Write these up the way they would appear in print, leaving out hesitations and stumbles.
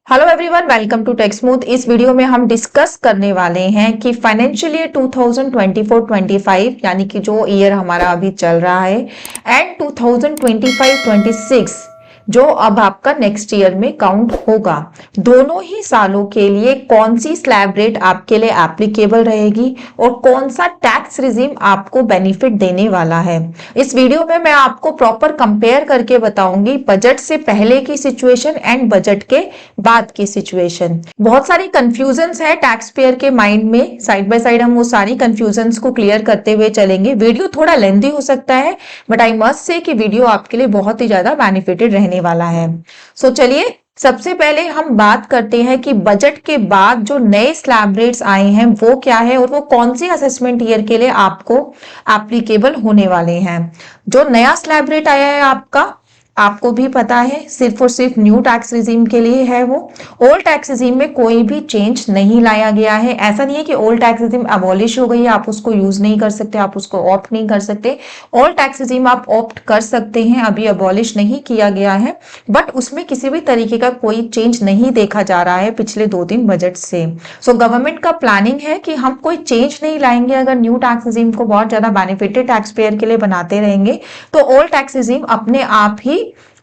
Hello everyone, welcome to tech smooth. इस video में हम डिस्कस करने वाले हैं कि फाइनेंशियल ईयर 2024-25 यानी कि जो ईयर हमारा अभी चल रहा है एंड 2025-26 जो अब आपका नेक्स्ट ईयर में काउंट होगा, दोनों ही सालों के लिए कौन सी स्लैब रेट आपके लिए एप्लीकेबल रहेगी और कौन सा टैक्स रिजीम आपको बेनिफिट देने वाला है। इस वीडियो में मैं आपको प्रॉपर कंपेयर करके बताऊंगी बजट से पहले की सिचुएशन एंड बजट के बाद की सिचुएशन। बहुत सारी कंफ्यूजन्स है टैक्स पेयर के माइंड में, साइड बाय साइड हम वो सारी कंफ्यूजन्स को क्लियर करते हुए चलेंगे। वीडियो थोड़ा लेंथी हो सकता है बट आई मस्ट से कि वीडियो आपके लिए बहुत ही ज्यादा बेनिफिटेड रहने वाला है। सो चलिए सबसे पहले हम बात करते हैं कि बजट के बाद जो नए स्लैब रेट्स आए हैं वो क्या है और वो कौन सी असेसमेंट ईयर के लिए आपको एप्लीकेबल होने वाले हैं। जो नया स्लैब रेट आया है आपको भी पता है, सिर्फ और सिर्फ न्यू टैक्स रिजीम के लिए है। वो ओल्ड टैक्स रिजीम में कोई भी चेंज नहीं लाया गया है। ऐसा नहीं है कि ओल्ड टैक्स रिजीम अबॉलिश हो गई है, आप उसको यूज नहीं कर सकते, आप उसको ऑप्ट नहीं कर सकते। ओल्ड टैक्स रिजीम आप ऑप्ट कर सकते हैं, अभी अबॉलिश नहीं किया गया है, बट उसमें किसी भी तरीके का कोई चेंज नहीं देखा जा रहा है पिछले 2-3 बजट से। सो गवर्नमेंट का प्लानिंग है कि हम कोई चेंज नहीं लाएंगे। अगर न्यू टैक्स रिजीम को बहुत ज्यादा बेनिफिटेड टैक्स पेयर के लिए बनाते रहेंगे तो ओल्ड टैक्स रिजीम अपने आप ही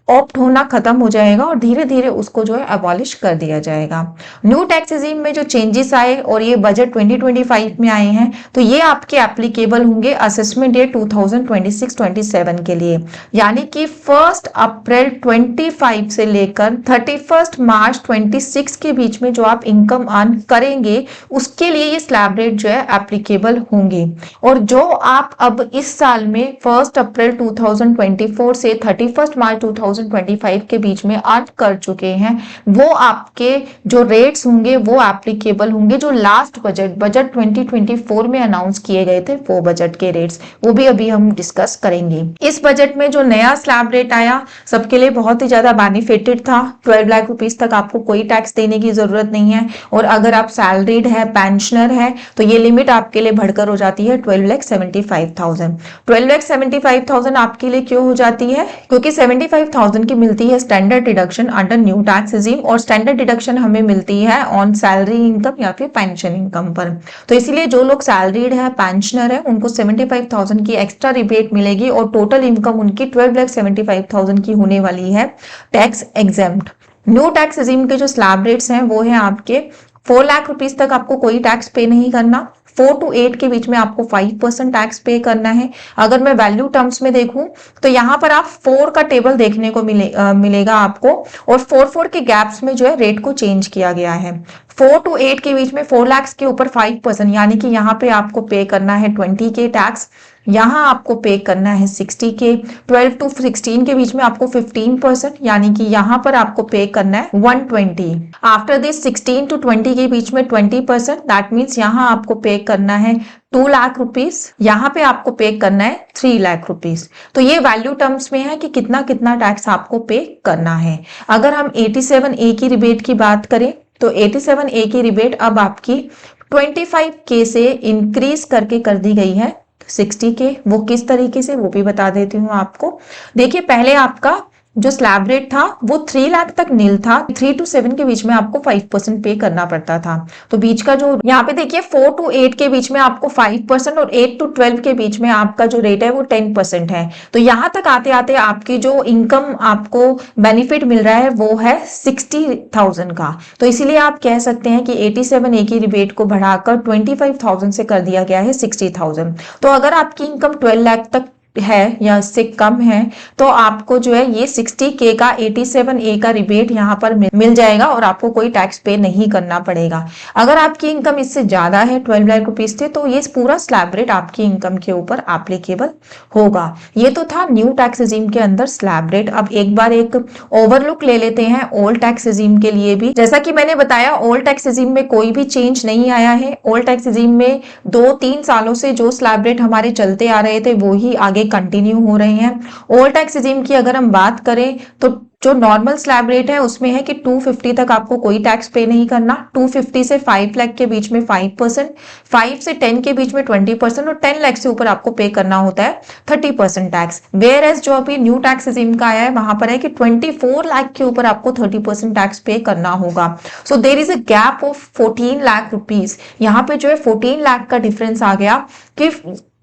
ऑप्ट होना खत्म हो जाएगा और धीरे धीरे उसको जो है अबॉलिश कर दिया जाएगा। न्यू टैक्स रिजीम में जो चेंजेस आए और ये बजट 2025 में आए हैं तो ये आपके एप्लीकेबल होंगे असेसमेंट ईयर 2026-27 के लिए, यानी कि 1 अप्रैल 25 से लेकर 31 मार्च 26 के बीच में जो आप इनकम अर्न करेंगे उसके लिए ये स्लैब रेट जो है एप्लीकेबल होंगे। और जो आप अब इस साल में 1 अप्रैल 2024 से 31 मार्च 2025 के बीच में अर्न कर चुके हैं वो आपके जो रेट्स होंगे वो एप्लीकेबल होंगे जो लास्ट बजट 2024 में अनाउंस किए गए थे, वो बजट के रेट्स, वो भी अभी हम डिस्कस करेंगे। इस बजट में जो नया स्लैब रेट आया सबके लिए बहुत ही ज्यादा बेनिफिटेड था। 12 लाख रुपीस तक आपको कोई टैक्स देने की जरूरत नहीं है और अगर आप सैलरीड है, पेंशनर है तो ये लिमिट आपके लिए बढ़कर हो जाती है 12,75,000। 12,75,000 आपके लिए क्यों हो जाती है? क्योंकि 75,000 की मिलती है standard deduction under new tax regime और स्टैंडर्ड डिडक्शन हमें मिलती है ऑन सैलरी इनकम या फिर पेंशन इनकम पर। तो इसलिए जो लोग सैलरीड है, पेंशनर है, उनको 75,000 की एक्स्ट्रा रिबेट मिलेगी और टोटल इनकम उनकी 12,75,000 की होने वाली है tax exempt. New tax regime के जो स्लैब रेट्स हैं वो है आपके 4 लाख रुपीस तक आपको कोई टैक्स पे नहीं करना, 4 to 8 के बीच में आपको 5% टैक्स पे करना है। अगर मैं वैल्यू टर्म्स में देखूं तो यहाँ पर आप 4 का टेबल देखने को मिलेगा आपको और 4 के गैप्स में जो है रेट को चेंज किया गया है। 4 to 8 के बीच में 4 लाख के ऊपर 5%, यानी कि यहाँ पे आपको पे करना है 20 के टैक्स, यहाँ आपको पे करना है 60 के। 12 to 16 के बीच में आपको 15%, यानी कि यहाँ पर आपको पे करना है 120। आफ्टर दिस 16 to 20 के बीच में 20%, दैट मीन्स यहाँ आपको पे करना है 2 लाख रुपीस, यहाँ पे आपको पे करना है 3 लाख रुपीस। तो ये वैल्यू टर्म्स में है कि कितना कितना टैक्स आपको पे करना है। अगर हम 87A की रिबेट की बात करें तो 87A की रिबेट अब आपकी 25K से इंक्रीज करके कर दी गई है 60K। वो किस तरीके से वो भी बता देती हूँ आपको। देखिए पहले आपका जो स्लैब रेट था वो 3 लाख तक नील था, 3 to 7 के बीच में आपको 5% पे करना पड़ता था। तो बीच का जो यहाँ पे देखिए 4 to 8 के बीच में आपको 5% और 8 to 12 के बीच में आपका जो रेट है वो 10% है। तो यहाँ तक आते आते आपकी जो इनकम आपको बेनिफिट मिल रहा है वो है 60,000 का। तो इसीलिए आप कह सकते हैं कि 87A की रिबेट को बढ़ाकर 25,000 से कर दिया गया है 60,000। तो अगर आपकी इनकम 12 लाख तक है या इससे कम है तो आपको जो है ये 60K का 87A का रिबेट यहाँ पर मिल जाएगा और आपको कोई टैक्स पे नहीं करना पड़ेगा। अगर आपकी इनकम इससे ज्यादा है 12 लाख रुपीस से तो ये पूरा स्लैब रेट आपकी इनकम के ऊपर एप्लीकेबल होगा। ये तो था न्यू टैक्स रिजीम के अंदर स्लैब रेट। अब एक बार एक ओवरलुक ले लेते हैं ओल्ड टैक्स रिजीम के लिए भी। जैसा कि मैंने बताया ओल्ड टैक्स रिजीम में कोई भी चेंज नहीं आया है। ओल्ड टैक्स रिजीम में 2-3 सालों से जो स्लैब रेट हमारे चलते आ रहे थे वो ही आगे आगे कंटिन्यू हो रहे हैं। ओल्ड टैक्स रिजीम की अगर हम बात करें तो जो नॉर्मल स्लैब रेट है उसमें है कि 250 तक आपको कोई टैक्स पे नहीं करना, 250 से 5 लाख के बीच में 5%, 5 से 10 के बीच में 20% और 10 लाख से ऊपर आपको पे करना होता है 30% टैक्स। वेयर एज जो अभी न्यू टैक्स रिजीम का आया है वहां पर है कि 24 लाख के ऊपर आपको 30% टैक्स पे करना होगा। So there is a gap of 14 lakh rupees. यहाँ पे जो है 14 लाख का डिफरेंस आ गया कि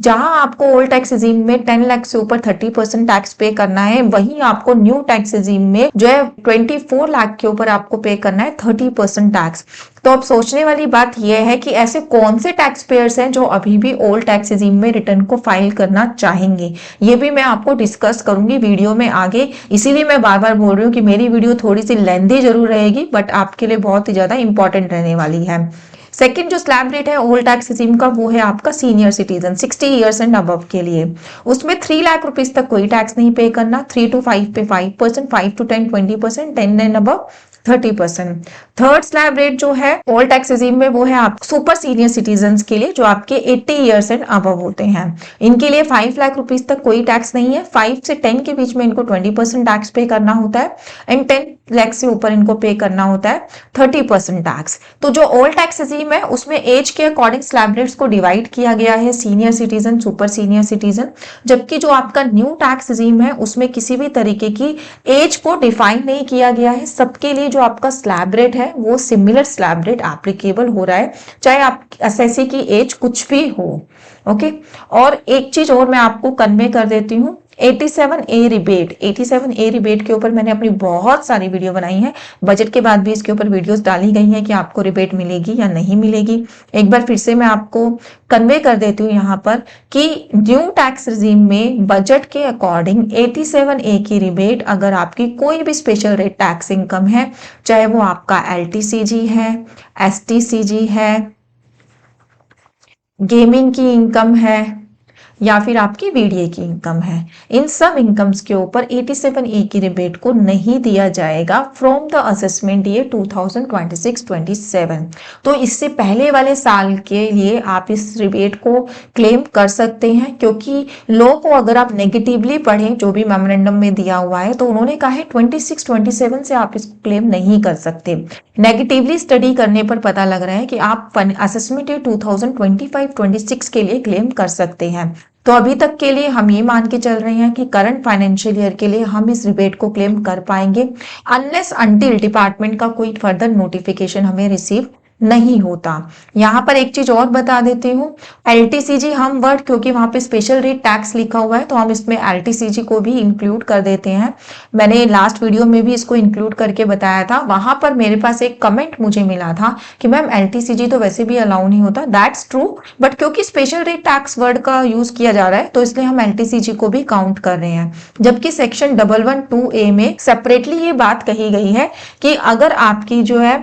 जहां आपको ओल्ड टैक्स रिजीम में 10 लाख से ऊपर 30% टैक्स पे करना है, वहीं आपको न्यू टैक्स रिजीम में जो है 24 लाख के ऊपर आपको पे करना है 30% टैक्स। तो अब सोचने वाली बात यह है कि ऐसे कौन से टैक्स पेयर्स हैं जो अभी भी ओल्ड टैक्स रिजीम में रिटर्न को फाइल करना चाहेंगे, ये भी मैं आपको डिस्कस करूंगी वीडियो में आगे। इसीलिए मैं बार बार बोल रही हूँ कि मेरी वीडियो थोड़ी सी लेंथी जरूर रहेगी बट आपके लिए बहुत ही ज्यादा इंपॉर्टेंट रहने वाली है। सेकंड जो स्लैब रेट है ओल्ड टैक्स रिजीम का वो है आपका senior citizen 60 years and above के लिए। उसमें 3 लाख रुपीस तक कोई टैक्स नहीं पे करना, 3 to 5 पे 5%, 5 to 10 20%, 10 and above 30%। Third slab rate जो है ओल्ड टैक्स रिजीम में वो है आप सुपर सीनियर सिटीजन्स के लिए जो आपके 80 इयर्स एंड अबव होते हैं। इनके लिए 5 लाख रुपीस तक कोई टैक्स नहीं है, 5 से 10 के बीच में इनको 20% टैक्स पे करना होता है एंड 10 लाख से ऊपर इनको पे करना होता है 30% टैक्स। तो जो ओल्ड टैक्स रिजीम है उसमें एज के अकॉर्डिंग स्लैब रेट्स को डिवाइड किया गया है, senior citizen, super senior citizen. जबकि जो आपका न्यू टैक्स रिजीम है उसमें किसी भी तरीके की एज को डिफाइन नहीं किया गया है, सबके लिए जो आपका स्लैब रेट है वो सिमिलर स्लैब रेट एप्लीकेबल हो रहा है चाहे आप एसएससी की एज कुछ भी हो। ओके, और एक चीज और मैं आपको कन्वे कर देती हूँ, 87A रिबेट, 87A रिबेट के ऊपर मैंने अपनी बहुत सारी वीडियो बनाई है, बजट के बाद भी इसके ऊपर वीडियोस डाली गई हैं कि आपको रिबेट मिलेगी या नहीं मिलेगी। एक बार फिर से मैं आपको कन्वे कर देती हूँ यहाँ पर कि न्यू टैक्स रिजीम में बजट के अकॉर्डिंग 87A की रिबेट अगर आपकी कोई भी स्पेशल रेट टैक्स इनकम है, चाहे वो आपका LTCG है, STCG है, गेमिंग की इनकम है या फिर आपकी वीडीए की इनकम है, इन सब इनकम्स के ऊपर 87A की रिबेट को नहीं दिया जाएगा फ्रॉम द असेसमेंट ईयर 2026-27। तो इससे पहले वाले साल के लिए आप इस रिबेट को क्लेम कर सकते हैं, क्योंकि लॉ को अगर आप नेगेटिवली पढ़ें जो भी मेमोरेंडम में दिया हुआ है तो उन्होंने कहा है 26-27 से आप इसको क्लेम नहीं कर सकते। नेगेटिवली स्टडी करने पर पता लग रहा है कि आप असेसमेंट ईयर 2025-26 के लिए क्लेम कर सकते हैं। तो अभी तक के लिए हम ये मान के चल रहे हैं कि करंट फाइनेंशियल ईयर के लिए हम इस रिबेट को क्लेम कर पाएंगे अनलेस अंटिल डिपार्टमेंट का कोई फर्दर नोटिफिकेशन हमें रिसीव नहीं होता। यहाँ पर एक चीज और बता देती हूँ, LTCG हम वर्ड क्योंकि वहां पे स्पेशल रेट टैक्स लिखा हुआ है तो हम इसमें LTCG को भी इंक्लूड कर देते हैं। मैंने लास्ट वीडियो में भी इसको इंक्लूड करके बताया था, वहां पर मेरे पास एक कमेंट मुझे मिला था कि मैम LTCG तो वैसे भी अलाउ नहीं होता, दैट्स ट्रू, बट क्योंकि स्पेशल रेट टैक्स वर्ड का यूज किया जा रहा है तो इसलिए हम LTCG को भी काउंट कर रहे हैं। जबकि सेक्शन 112A में सेपरेटली ये बात कही गई है कि अगर आपकी जो है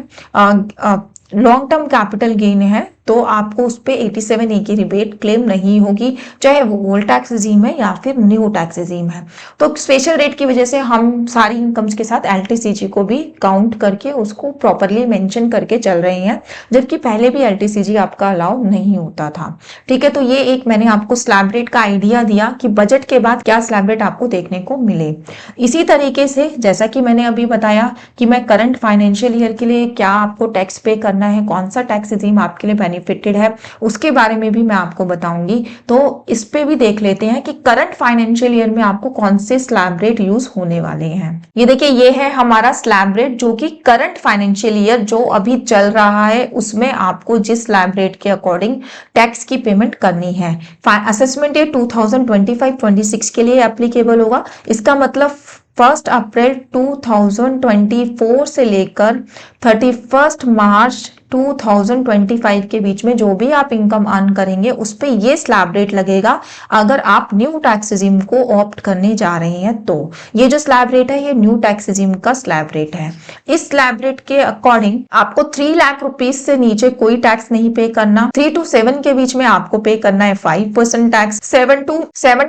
लॉन्ग टर्म कैपिटल गेन है तो आपको उस पे 87A की रिबेट क्लेम नहीं होगी, चाहे वो ओल्ड टैक्स रिजीम है या फिर न्यू टैक्स रिजीम है। तो स्पेशल रेट की वजह से हम सारी इनकम्स के साथ LTCG को भी काउंट करके उसको प्रॉपरली मेंशन करके चल रहे हैं, जबकि पहले भी LTCG आपका अलाउ नहीं होता था। ठीक है, तो ये एक मैंने आपको स्लैब रेट का आइडिया दिया कि बजट के बाद क्या स्लैब रेट आपको देखने को मिले। इसी तरीके से जैसा कि मैंने अभी बताया कि मैं करंट फाइनेंशियल ईयर के लिए क्या आपको टैक्स पे करना है, कौन सा टैक्स रिजीम आपके लिए बेनिफिटेड है, उसके बारे में भी मैं आपको बताऊंगी। तो इस पे भी देख लेते हैं कि करंट फाइनेंशियल ईयर में आपको कौन से स्लैब रेट यूज होने वाले हैं। ये देखिए, ये है हमारा स्लैब रेट जो कि करंट फाइनेंशियल ईयर जो अभी चल रहा है उसमें आपको जिस स्लैब रेट के अकॉर्डिंग टैक्स की पेमेंट करनी है। असेसमेंट ईयर 2025-26 के लिए एप्लीकेबल होगा। इसका मतलब 1 अप्रैल 2024 से लेकर 31 मार्च 2025 के बीच में जो भी आप इनकम अर्न करेंगे उस पे ये स्लैब रेट लगेगा अगर आप न्यू टैक्स रिजीम को ऑप्ट करने जा रहे हैं। तो ये जो स्लैब रेट है ये न्यू टैक्स रिजीम का स्लैब रेट है। इस स्लैब रेट के अकॉर्डिंग आपको 3 लाख रुपीस से नीचे कोई टैक्स नहीं पे करना, 3 to 7 के बीच में आपको पे करना है 5% टैक्स, 7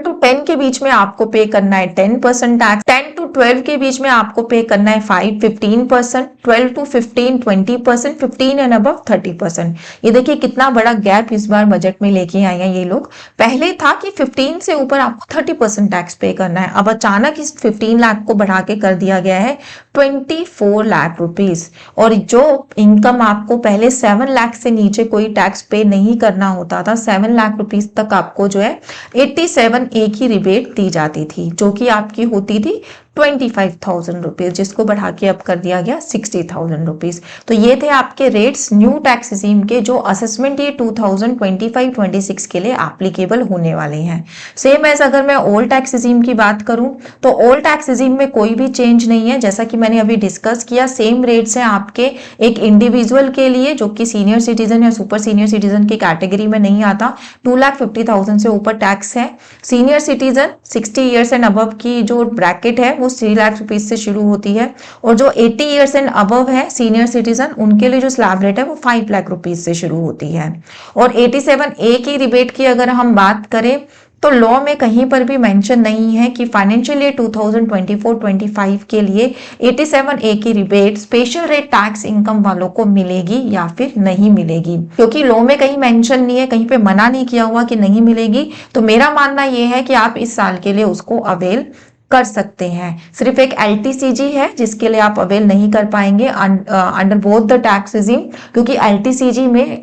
to 10 के बीच में आपको पे करना है 10% टैक्स, 10 to 12 के बीच में आपको पे करना है 15%, 12 to 15 20%, 15 एंड अबव 30%। ये देखिए कितना बड़ा गैप इस बार बजट में लेके आए हैं ये लोग। पहले था कि 15 से ऊपर आपको 30% टैक्स पे करना है, अब अचानक इस 15 लाख को बढ़ा के कर दिया गया है 24 लाख रुपीस। और जो इनकम आपको पहले 7 लाख से नीचे कोई टैक्स पे नहीं करना होता था, 7 लाख रुपीस तक आपको जो है 87A की रिबेट दी जाती थी, जो कि आपकी होती थी 25,000 रुपीज, जिसको बढ़ा के अब कर दिया गया 60,000 रुपीज। तो ये थे आपके रेट्स न्यू टैक्स रिजीम के, जो असेसमेंट ये 2025-26 के लिए एप्लीकेबल होने वाले हैं। सेम एज अगर मैं ओल्ड टैक्स रिजीम की बात करूं तो ओल्ड टैक्स रिजीम में कोई भी चेंज नहीं है, जैसा कि मैंने अभी डिस्कस किया। सेम रेट्स हैं आपके एक इंडिविजुअल के लिए जो कि सीनियर सिटीजन या सुपर सीनियर सिटीजन की कैटेगरी में नहीं आता, 2,50,000 से ऊपर टैक्स है। Senior citizen 60 years and above की जो ब्रैकेट है वो 3 लाख रुपीज से शुरू होती है, और जो 80 ईयर्स एंड अबव है सीनियर सिटीजन, उनके लिए जो स्लैब रेट है वो 5 लाख रुपीज से शुरू होती है। और 87A की रिबेट की अगर हम बात करें तो लॉ में कहीं पर भी मेंशन नहीं है कि फाइनेंशियल ईयर 2024-25 के लिए 87A की rebate special rate tax income वालों को मिलेगी या फिर नहीं मिलेगी, क्योंकि लॉ में कहीं मेंशन नहीं है, कहीं पे मना नहीं किया हुआ कि नहीं मिलेगी। तो मेरा मानना यह है कि आप इस साल के लिए उसको अवेल कर सकते हैं। सिर्फ एक LTCG है जिसके लिए आप अवेल नहीं कर पाएंगे under both the tax regime, क्योंकि LTCG में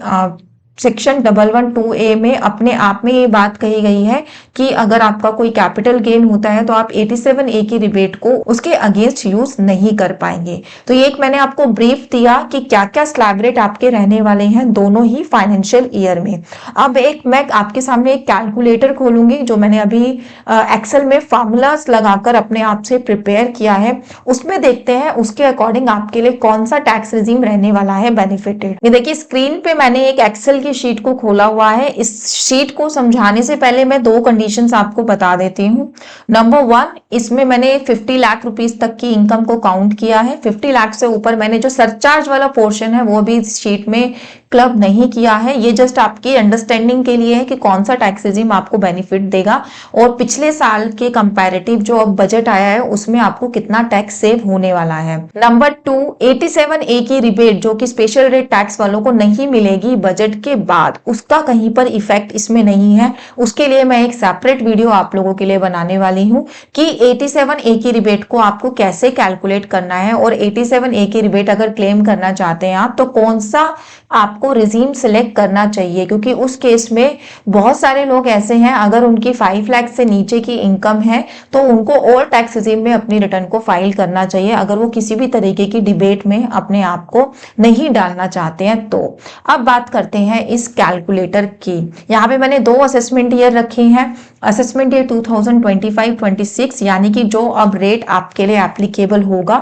सेक्शन 112A में अपने आप में ये बात कही गई है कि अगर आपका कोई कैपिटल गेन होता है तो आप 87A की रिबेट को उसके अगेंस्ट यूज नहीं कर पाएंगे। तो ये एक मैंने आपको ब्रीफ दिया कि क्या क्या स्लैब रेट आपके रहने वाले हैं दोनों ही फाइनेंशियल ईयर में। अब एक मैं आपके सामने एक कैलकुलेटर खोलूंगी जो मैंने अभी एक्सेल में फॉर्मूलाज लगाकर अपने आप से प्रिपेयर किया है, उसमें देखते हैं उसके अकॉर्डिंग आपके लिए कौन सा टैक्स रिजीम रहने वाला है बेनिफिटेड। ये देखिए स्क्रीन पे मैंने एक एक्सेल की शीट को खोला हुआ है। इस शीट को समझाने से पहले मैं 2 कंडीशंस आपको बता देती हूँ। नंबर 1, इसमें मैंने 50 लाख रुपीस तक की इनकम को काउंट किया है। 50 लाख से ऊपर मैंने जो सरचार्ज वाला पोर्शन है वो भी इस शीट में क्लब नहीं किया है। ये जस्ट आपकी अंडरस्टैंडिंग के लिए है कि कौन सा टैक्स रिजीम आपको बेनिफिट देगा और पिछले साल के कंपैरेटिव जो अब बजट आया है उसमें आपको कितना टैक्स सेव होने वाला है। नंबर 2, 87A की रिबेट जो कि स्पेशल रेट टैक्स वालों को नहीं मिलेगी बजट के बाद, उसका कहीं पर इफेक्ट इसमें नहीं है। उसके लिए मैं एक सेपरेट वीडियो आप लोगों के लिए बनाने वाली हूँ कि 87A की रिबेट को आपको कैसे कैलकुलेट करना है, और 87A की रिबेट अगर क्लेम करना चाहते हैं आप तो कौन सा आपको रिजीम सिलेक्ट करना चाहिए, क्योंकि उस केस में बहुत सारे लोग ऐसे हैं अगर उनकी 5 लाख से नीचे की इनकम है तो उनको और टैक्स रिजीम में अपनी रिटर्न को फाइल करना चाहिए, अगर वो किसी भी तरीके की डिबेट में अपने आप को नहीं डालना चाहते हैं। तो अब बात करते हैं इस कैलकुलेटर की। यहाँ पे मैंने 2 असेसमेंट ईयर रखे हैं। असेसमेंट ईयर 2025-26 यानी कि जो अब रेट आपके लिए एप्लीकेबल होगा,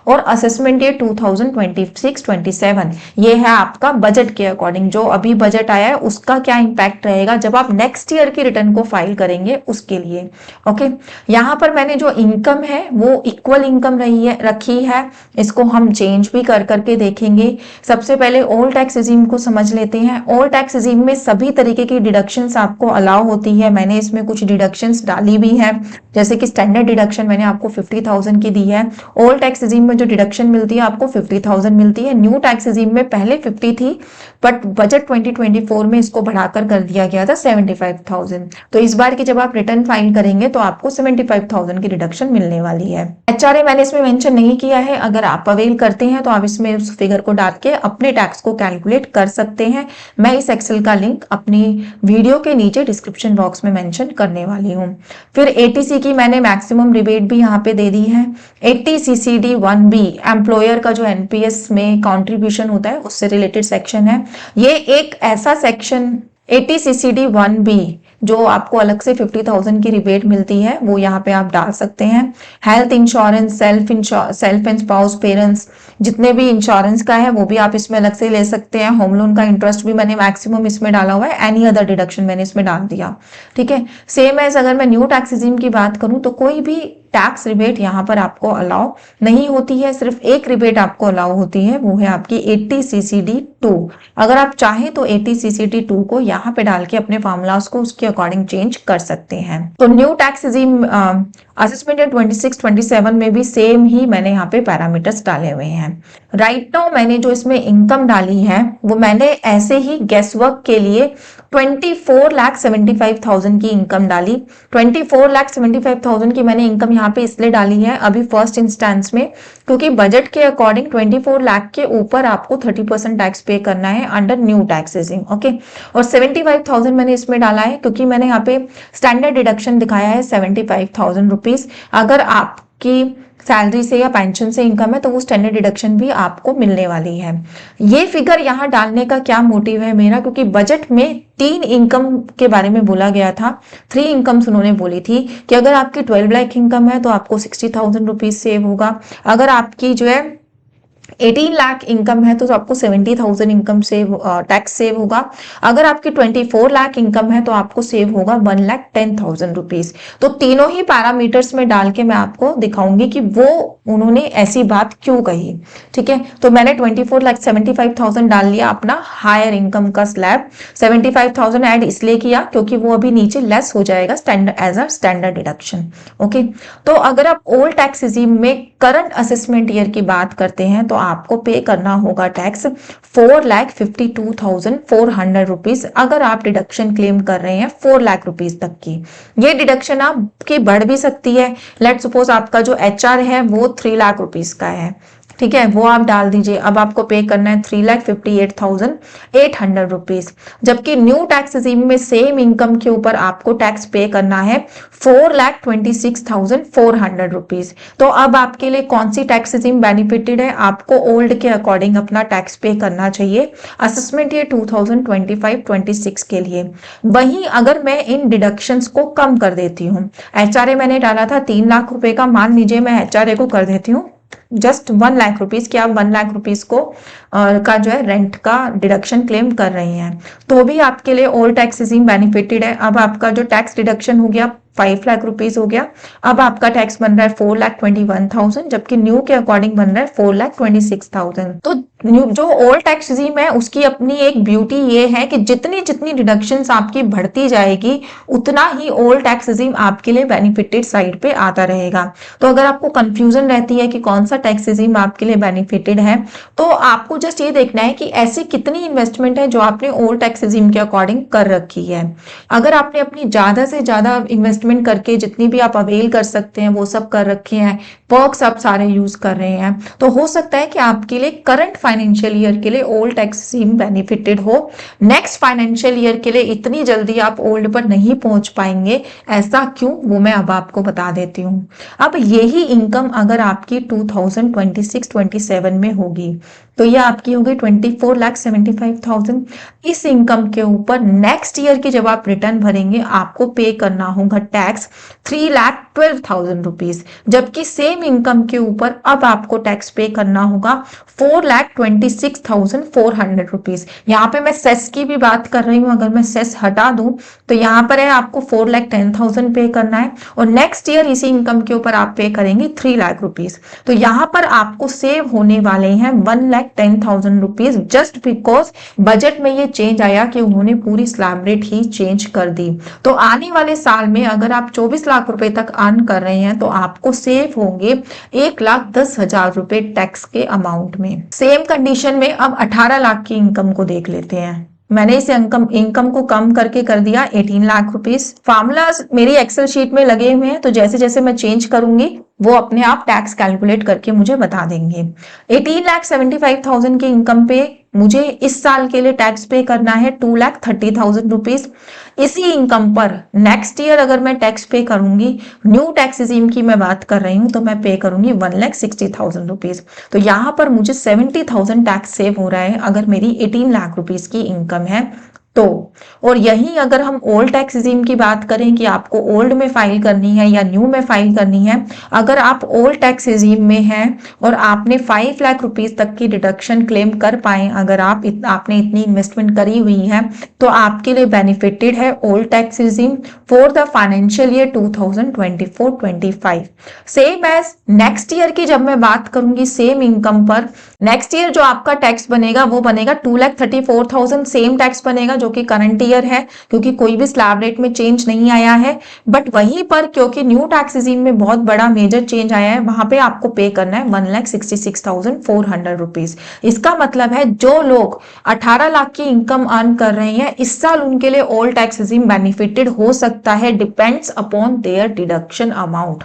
और असेसमेंट ईयर 2026-27 ये है आपका बजट के अकॉर्डिंग, जो अभी बजट आया है उसका क्या इंपैक्ट रहेगा जब आप नेक्स्ट ईयर की रिटर्न को फाइल करेंगे उसके लिए। ओके, यहाँ पर मैंने जो इनकम है वो इक्वल इनकम रखी है, इसको हम चेंज भी कर करके देखेंगे। सबसे पहले ओल्ड टैक्स रिजीम को समझ लेते हैं। ओल्ड टैक्स रिजीम में सभी तरीके की डिडक्शंस आपको अलाउ होती है। मैंने इसमें कुछ डिडक्शंस डाली भी है, जैसे कि स्टैंडर्ड डिडक्शन मैंने आपको 50,000 की दी है। ओल्ड टैक्स रिजीम में जो डिडक्शन मिलती है आपको 50,000 मिलती है। न्यू टैक्स रिजीम में पहले 50 थी बट बजट 2024 में इसको बढ़ाकर कर दिया गया था 75,000। तो इस बार की जब आप रिटर्न फाइल करेंगे तो आपको 75,000 की रिडक्शन मिलने वाली है। HRA मैंने इसमें मेंशन नहीं किया है, अगर आप अवेल करते हैं तो आप इसमें उस फिगर को डाल के अपने टैक्स को कैलकुलेट कर सकते हैं। मैं इस एक्सेल का लिंक अपनी वीडियो के नीचे डिस्क्रिप्शन बॉक्स में मेंशन करने वाली हूँ। फिर ATC की मैंने मैक्सिमम रिबेट भी यहाँ पे दे दी है। 80CCD 1B एम्प्लॉयर का जो NPS में कॉन्ट्रीब्यूशन होता है उससे रिलेटेड सेक्शन है। ये एक ऐसा सेक्शन 80CCD 1B जो आपको अलग से 50,000 की रिबेट मिलती है वो यहाँ पे आप डाल सकते हैं। Health insurance, self and spouse parents, जितने भी इंश्योरेंस का है वो भी आप इसमें अलग से ले सकते हैं। होम लोन का इंटरेस्ट भी मैंने मैक्सिमम इसमें डाला हुआ है। एनी अदर डिडक्शन मैंने इसमें डाल दिया। ठीक है, सेम एज अगर मैं न्यू टैक्स रिजीम की बात करूं तो कोई भी टैक्स रिबेट यहाँ पर आपको अलाउ नहीं होती है, सिर्फ एक रिबेट आपको अलाउ होती है, वो है आपकी 80CCD 2। अगर आप चाहें तो 80CCD 2 को यहाँ पे डाल के अपने फॉर्मूलास को उसके अकॉर्डिंग चेंज कर सकते हैं। तो new tax regime assessment year 26-27 में भी सेम ही मैंने यहाँ पे पैरामीटर्स डाले हुए हैं। राइट नाउ मैंने जो इसमें इनकम डाली है वो मैंने ऐसे ही गेस वर्क के लिए 24,75,000 की इनकम डाली। 24,75,000 की मैंने इनकम यहाँ पे इसलिए डाली है अभी फर्स्ट इंस्टेंस में, क्योंकि बजट के अकॉर्डिंग 24 लाख के ऊपर आपको 30% टैक्स पे करना है under new tax regime, okay. और 75,000 मैंने इसमें डाला है क्योंकि मैंने यहाँ पे स्टैंडर्ड डिडक्शन दिखाया है 75,000 रुपीज। अगर आपकी सैलरी से या पेंशन से इनकम है तो वो स्टैंडर्ड डिडक्शन भी आपको मिलने वाली है। ये फिगर यहाँ डालने का क्या मोटिव है मेरा, क्योंकि बजट में 3 इनकम के बारे में बोला गया था, 3 इनकम्स उन्होंने बोली थी कि अगर आपकी 12 लाख इनकम है तो आपको 60,000 रुपीज सेव होगा, अगर आपकी जो है 18 लाख इनकम है तो आपको 70,000 इनकम सेव टैक्स सेव होगा, अगर आपकी 24 लाख इनकम है तो आपको सेव होगा 1,10,000 रुपीज। तो तीनों ही पैरामीटर्स में डाल के मैं आपको दिखाऊंगी कि वो उन्होंने ऐसी बात क्यों कही, ठीक है। तो मैंने 24,75,000 डाल लिया अपना हायर इनकम का स्लैब, 75,000 ऐड इसलिए किया क्योंकि वो अभी नीचे लेस हो जाएगा standard as a standard deduction, okay. तो अगर आप ओल्ड टैक्स रेजिम में करंट असेसमेंट ईयर की बात करते हैं तो आपको पे करना होगा टैक्स 4,52,400 रुपीज, अगर आप डिडक्शन क्लेम कर रहे हैं 4 लाख रुपीज तक की। ये डिडक्शन आपकी बढ़ भी सकती है, लेट सपोज आपका जो HR है वो 3 लाख रुपीज का है, ठीक है, वो आप डाल दीजिए। अब आपको पे करना है 3,58,800 रुपीज, जबकि न्यू टैक्स रेजिम में सेम इनकम के ऊपर आपको टैक्स पे करना है 4,26,400 रुपीज। तो अब आपके लिए कौन सी टैक्स रेजिम बेनिफिटेड है, आपको ओल्ड के अकॉर्डिंग अपना टैक्स पे करना चाहिए असेसमेंट ईयर 2025-26 के लिए। वहीं अगर मैं इन डिडक्शंस को कम कर देती हूँ, HRA मैंने डाला था 3 लाख रुपए का, मान लीजिए मैं HRA को कर देती हूँ जस्ट 1 लाख रुपीज, कि आप 1 लाख रुपीज को का जो है रेंट का डिडक्शन क्लेम कर रही हैं, तो भी आपके लिए ओल्ड टैक्स रेजिम बेनिफिटेड है। अब आपका जो टैक्स डिडक्शन हो गया 5 लाख रुपीज हो गया, अब आपका टैक्स बन रहा है 4,21,000, जबकि न्यू के अकॉर्डिंग बन रहा है 4,26,000। तो न्यू जो ओल्ड टैक्स रेजिम है उसकी अपनी एक ब्यूटी ये है कि जितनी जितनी डिडक्शंस आपकी बढ़ती जाएगी उतना ही ओल्ड टैक्स रेजिम आपके लिए बेनिफिटेड साइड पे आता रहेगा। तो अगर आपको कंफ्यूजन रहती है कि कौन सा टैक्स रेजिम आपके लिए बेनिफिटेड है, तो आपको जस्ट ये देखना है कि ऐसी कितनी इन्वेस्टमेंट है जो आपने ओल्ड टैक्स रेजिम के अकॉर्डिंग कर रखी है। अगर आपने अपनी ज्यादा से ज्यादा इन्वेस्टमेंट करके जितनी भी आप अवेल कर सकते हैं वो सब कर रखे हैं, पर्क्स आप सारे यूज कर रहे हैं, तो हो सकता है कि आपके लिए करंट फाइनेंशियल ईयर के लिए ओल्ड टैक्स रेजिम बेनिफिटेड हो। नेक्स्ट फाइनेंशियल ईयर के लिए इतनी जल्दी आप ओल्ड पर नहीं पहुंच पाएंगे, ऐसा क्यों वो मैं अब आपको बता देती हूँ। अब यही इनकम अगर आपकी 2026-27 में होगी तो ये आपकी होगी 24,75,000। इस इनकम के ऊपर नेक्स्ट ईयर की जब आप रिटर्न भरेंगे आपको पे करना होगा टैक्स 3,12,000 रुपीज, जबकि सेम इनकम के ऊपर अब आपको टैक्स पे करना होगा 4,26,400 रुपीज। यहाँ पे मैं सेस की भी बात कर रही हूँ, अगर मैं सेस हटा दूं तो यहाँ पर है आपको 4,10,000 पे करना है, और नेक्स्ट ईयर इसी इनकम के ऊपर आप पे करेंगे 3 लाख रुपीज। तो यहाँ पर आपको सेव होने वाले हैं 1,10,000 रुपीज, जस्ट बिकॉज बजट में ये चेंज आया कि उन्होंने पूरी स्लैब रेट ही चेंज कर दी। तो आने वाले साल में अगर आप 24 लाख रुपए तक अर्न कर रहे हैं तो आपको सेव होंगे 1,10,000 रुपए टैक्स के अमाउंट में। सेम कंडीशन में अब 18 लाख की इनकम को देख लेते हैं। मैंने इस इनकम को कम करके कर दिया 18 लाख रुपीस। फार्मूलाज मेरी एक्सेल शीट में लगे हुए हैं, तो जैसे जैसे मैं चेंज करूंगी वो अपने आप टैक्स कैलकुलेट करके मुझे बता देंगे। 18,75,000 की इनकम पे मुझे इस साल के लिए टैक्स पे करना है 2,30,000 रुपीज। इसी इनकम पर नेक्स्ट ईयर अगर मैं टैक्स पे करूंगी, न्यू टैक्स रेजिम की मैं बात कर रही हूं, तो मैं पे करूंगी 1,60,000 रुपीज। तो यहां पर मुझे 70,000 टैक्स सेव हो रहा है अगर मेरी 18 लाख रुपीज की इनकम है तो। और यही अगर हम ओल्ड टैक्स रेजिम की बात करें कि आपको ओल्ड में फाइल करनी है या न्यू में फाइल करनी है, अगर आप ओल्ड टैक्स रेजिम में हैं और आपने 5 लाख रुपीस तक की डिडक्शन क्लेम कर पाए, अगर आपने इतनी इन्वेस्टमेंट करी हुई है, तो आपके लिए बेनिफिटेड है old tax regime for the financial year 2024-25। Same as next year की जब मैं बात करूंगी सेम इनकम पर, नेक्स्ट ईयर जो आपका टैक्स बनेगा वो बनेगा 2,34,000 सेम टैक्स बनेगा जो कि करंट ईयर है, क्योंकि कोई भी स्लैब रेट में चेंज नहीं आया है। बट वहीं पर क्योंकि न्यू टैक्स रिजीम में बहुत बड़ा मेजर चेंज आया है, वहां पे आपको पे करना है 1,66,400 रुपीज। इसका मतलब है जो लोग 18 लाख की इनकम अर्न कर रहे हैं इस साल, उनके लिए ओल्ड टैक्स रिजीम बेनिफिटेड हो सकता है, depends upon their deduction amount.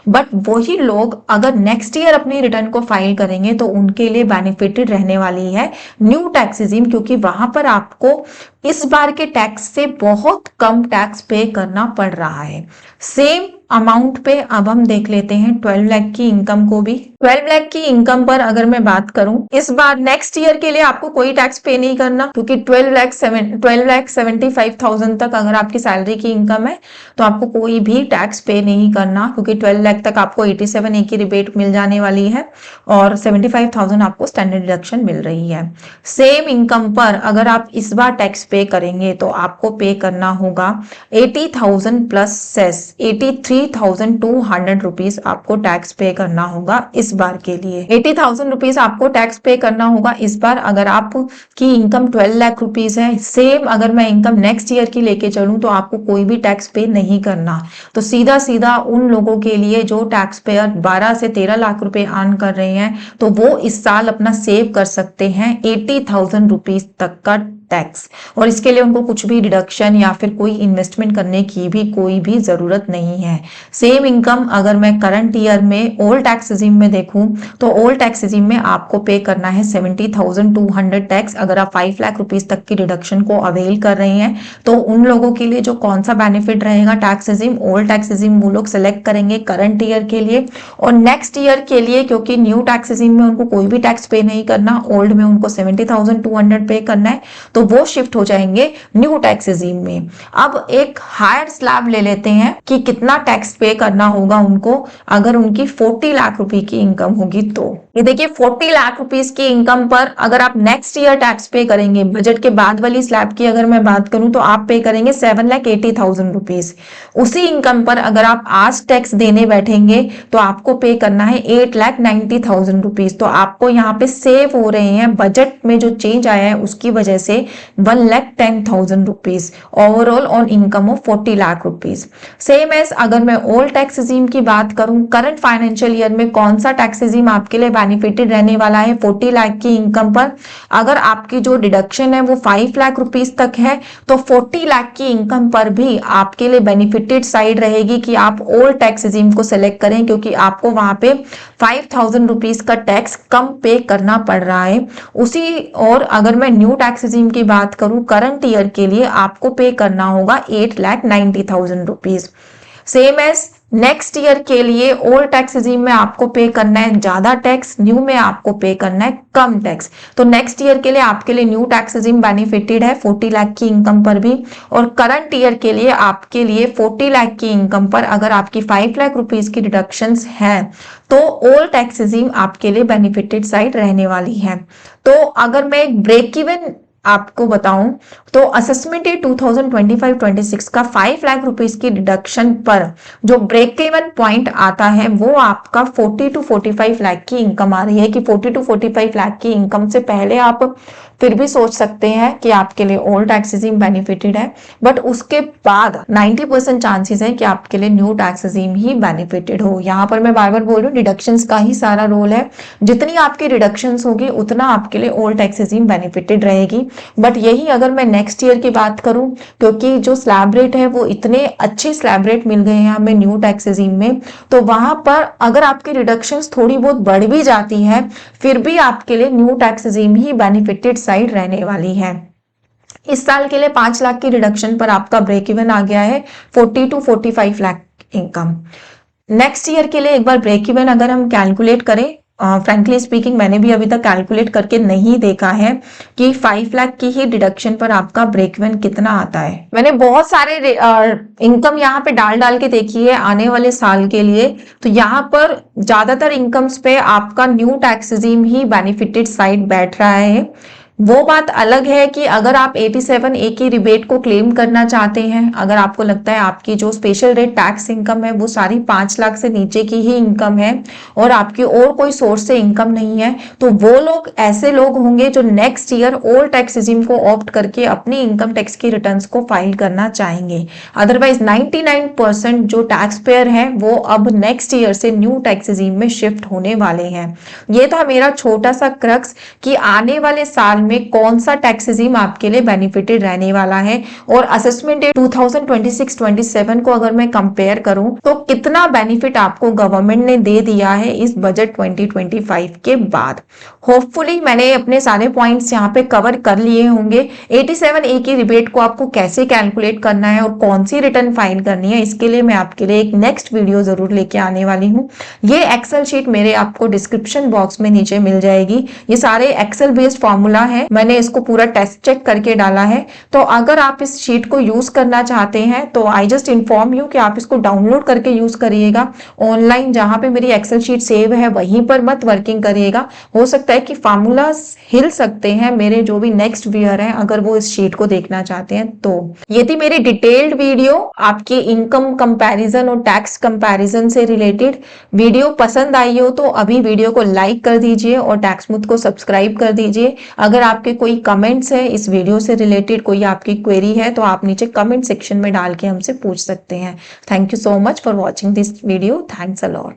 But वही लोग अगर नेक्स्ट ईयर अपनी रिटर्न को फाइल करेंगे तो उनके लिए बेनिफिटेड रहने वाली है न्यू टैक्स रिजीम, क्योंकि वहां पर आपको इस बार के टैक्स से बहुत कम टैक्स पे करना पड़ रहा है। सेम अमाउंट पे अब हम देख लेते हैं 12 लाख की इनकम को भी। 12 लाख की इनकम पर अगर मैं बात करूं, इस बार नेक्स्ट ईयर के लिए आपको कोई टैक्स पे नहीं करना, क्योंकि 12,75,000 तक अगर आपकी सैलरी की इनकम है तो आपको कोई भी टैक्स पे नहीं करना, क्योंकि 12 लाख तक आपको 87A की रिबेट मिल जाने वाली है और 75,000 आपको स्टैंडर्ड डिडक्शन मिल रही है। सेम इनकम पर अगर आप इस बार टैक्स पे करेंगे तो आपको पे करना होगा 80,000 प्लस सेस 83,200 रुपीज आपको टैक्स पे करना होगा इस बार के लिए। 80,000 रुपीज आपको टैक्स पे करना होगा इस बार अगर आपकी इनकम 12 लाख रुपीज है। सेम अगर मैं इनकम नेक्स्ट ईयर की लेके चलूं तो आपको कोई भी टैक्स पे नहीं करना। तो सीधा सीधा उन लोगों के लिए जो टैक्स पेयर 12 से 13 लाख रुपए अर्न कर रहे हैं तो वो इस साल अपना सेव कर सकते हैं 80,000 रुपीज तक का टैक्स, और इसके लिए उनको कुछ भी डिडक्शन या फिर कोई इन्वेस्टमेंट करने की भी कोई भी जरूरत नहीं है। सेम इनकम अगर मैं करंट ईयर में ओल्ड टैक्स रिजीम में देखूं तो ओल्ड टैक्स रिजीम में आपको पे करना है 70,200 टैक्स। अगर आप 5 लाख रुपीज तक की डिडक्शन को अवेल कर रहे हैं तो उन लोगों के लिए जो कौन सा बेनिफिट रहेगा tax regime, old tax regime वो लोग सेलेक्ट करेंगे करंट ईयर के लिए। और नेक्स्ट ईयर के लिए क्योंकि न्यू टैक्स रिजीम में उनको कोई भी टैक्स पे नहीं करना, ओल्ड में उनको 70,200 पे करना है, तो वो शिफ्ट हो जाएंगे न्यू टैक्स रिजीम में। अब एक हायर स्लैब ले लेते हैं कि कितना टैक्स पे करना होगा उनको अगर उनकी 40 लाख रुपए की इनकम होगी। तो ये देखिए 40 लाख रुपीस की इनकम पर अगर आप नेक्स्ट ईयर टैक्स पे करेंगे, बजट के बाद वाली स्लैब की अगर मैं बात करूं तो आप पे करेंगे 7,80,000 रुपीज। उसी इनकम पर अगर आप आज टैक्स देने बैठेंगे तो आपको पे करना है 8,90,000 रुपीज। तो आपको यहाँ पे सेव हो रहे हैं बजट में जो चेंज आया है उसकी वजह से 1,10,000 rupees overall on income of 40 lakh rupees. Same as अगर मैं ओल्ड टैक्स रिजीम की बात करूं, करंट फाइनेंशियल ईयर में कौन सा टैक्स रिजीम आपके लिए बेनिफिटेड रहने वाला है 40 लाख की इनकम पर। अगर आपकी जो डिडक्शन है वो 5 लाख रुपीज तक है तो 40 लाख की इनकम पर भी आपके लिए बेनिफिटेड साइड रहेगी कि आप ओल्ड टैक्स रिजीम को सिलेक्ट करें, क्योंकि आपको वहां पे 5,000 रुपीज का टैक्स कम पे करना पड़ रहा है उसी। और अगर मैं न्यू टैक्स रिजीम की बात करूं करंट ईयर के लिए आपको पे करना होगा 8,90,000 rupees. Same as next year के लिए ओल्ड टैक्स रिजीम में आपको पे करना है ज्यादा टैक्स, न्यू में आपको पे करना है कम टैक्स। तो नेक्स्ट ईयर के लिए आपके लिए न्यू टैक्स रिजीम बेनिफिटेड है 40 लाख की इनकम पर भी, और करंट ईयर के लिए आपके लिए 40 लाख की इनकम पर अगर आपकी 5 लाख रुपीज की डिडक्शंस है तो ओल्ड टैक्स रिजीम आपके लिए बेनिफिटेड साइड रहने वाली है। तो अगर मैं एक ब्रेक इवन आपको बताऊं तो असेसमेंट ईयर 2025-26 का 5 लाख रुपीस की डिडक्शन पर जो ब्रेक इवन पॉइंट आता है वो आपका 40 to 45 लाख की इनकम आ रही है कि 40 to 45 लाख की इनकम से पहले आप फिर भी सोच सकते हैं कि आपके लिए ओल्ड टैक्स रिजीम बेनिफिटेड है, बट उसके बाद 90% चांसेस है कि आपके लिए न्यू टैक्स रिजीम ही बेनिफिटेड हो। यहाँ पर मैं बार बार बोल रही हूँ डिडक्शंस का ही सारा रोल है, जितनी आपकी डिडक्शंस होगी उतना आपके लिए ओल्ड टैक्स रिजीम बेनिफिटेड रहेगी। बट यही अगर मैं नेक्स्ट ईयर की बात करूं, क्योंकि जो स्लैब रेट है वो इतने अच्छे स्लैब रेट मिल गए हैं हमें न्यू टैक्स रिजीम में, तो वहां पर अगर आपकी रिडक्शंस थोड़ी बहुत बढ़ भी जाती है फिर भी आपके लिए न्यू टैक्स रिजीम ही बेनिफिटेड साइड रहने वाली है। इस साल के लिए 5 लाख की रिडक्शन पर आपका ब्रेक इवन आ गया है 40 to 45 lakh income. Next year के लिए एक बार ब्रेक इवन अगर हम कैलकुलेट करें, फ्रैंकली स्पीकिंग मैंने भी अभी तक कैलकुलेट करके नहीं देखा है कि 5 लाख की ही डिडक्शन पर आपका ब्रेक इवन कितना आता है। मैंने बहुत सारे इनकम यहाँ पे डाल डाल के देखी है आने वाले साल के लिए, तो यहाँ पर ज्यादातर इनकम्स पे आपका न्यू टैक्स रिजीम ही बेनिफिटेड साइड बैठ रहा है। वो बात अलग है कि अगर आप 87A की रिबेट को क्लेम करना चाहते हैं, अगर आपको लगता है आपकी जो स्पेशल रेट टैक्स इनकम है वो सारी 5 लाख से नीचे की ही इनकम है और आपकी और कोई सोर्स से इनकम नहीं है, तो वो लोग ऐसे लोग होंगे जो next year old tax regime को ऑप्ट करके अपनी इनकम टैक्स की रिटर्न्स को फाइल करना चाहेंगे। अदरवाइज 99% जो टैक्स पेयर है वो अब नेक्स्ट ईयर से न्यू टैक्स रिजीम में शिफ्ट होने वाले हैं। ये था मेरा छोटा सा क्रक्स कि आने वाले साल में कौन सा टैक्स रिजीम आपके लिए बेनिफिटेड रहने वाला है और असेसमेंट डेट 2026-27 को अगर मैं कंपेयर करूं तो कितना बेनिफिट आपको गवर्नमेंट ने दे दिया है इस बजट 2025 के बाद। होपफुली मैंने अपने सारे पॉइंट्स यहाँ पे कवर कर लिए होंगे। 87A की रिबेट को आपको कैसे कैलकुलेट करना है और कौन सी रिटर्न फाइल करनी है, इसके लिए मैं आपके लिए एक नेक्स्ट वीडियो जरूर लेके आने वाली हूँ। ये एक्सेल शीट मेरे आपको डिस्क्रिप्शन बॉक्स में नीचे मिल जाएगी। ये सारे एक्सेल बेस्ड फॉर्मूला है, मैंने इसको पूरा टेस्ट चेक करके डाला है। तो अगर आप इस शीट को यूज करना चाहते हैं तो आई जस्ट इन्फॉर्म यू कि आप इसको डाउनलोड करके यूज करिएगा। ऑनलाइन जहां पे मेरी एक्सेल शीट सेव है वहीं पर मत वर्किंग करिएगा, हो सकता है कि फार्मूलाज हिल सकते हैं मेरे जो भी नेक्स्ट व्यूअर हैं अगर वो इस शीट को देखना चाहते हैं तो। ये थी मेरी डिटेल्ड वीडियो आपकी इनकम कंपैरिजन और टैक्स कंपैरिजन से रिलेटेड। वीडियो पसंद आई हो तो अभी वीडियो को लाइक कर दीजिए और टैक्समूथ को सब्सक्राइब कर दीजिए। अगर आपके कोई कमेंट्स है इस वीडियो से रिलेटेड, कोई आपकी क्वेरी है तो आप नीचे कमेंट सेक्शन में डाल के हमसे पूछ सकते हैं। Thank you so much for watching this video. Thanks a lot.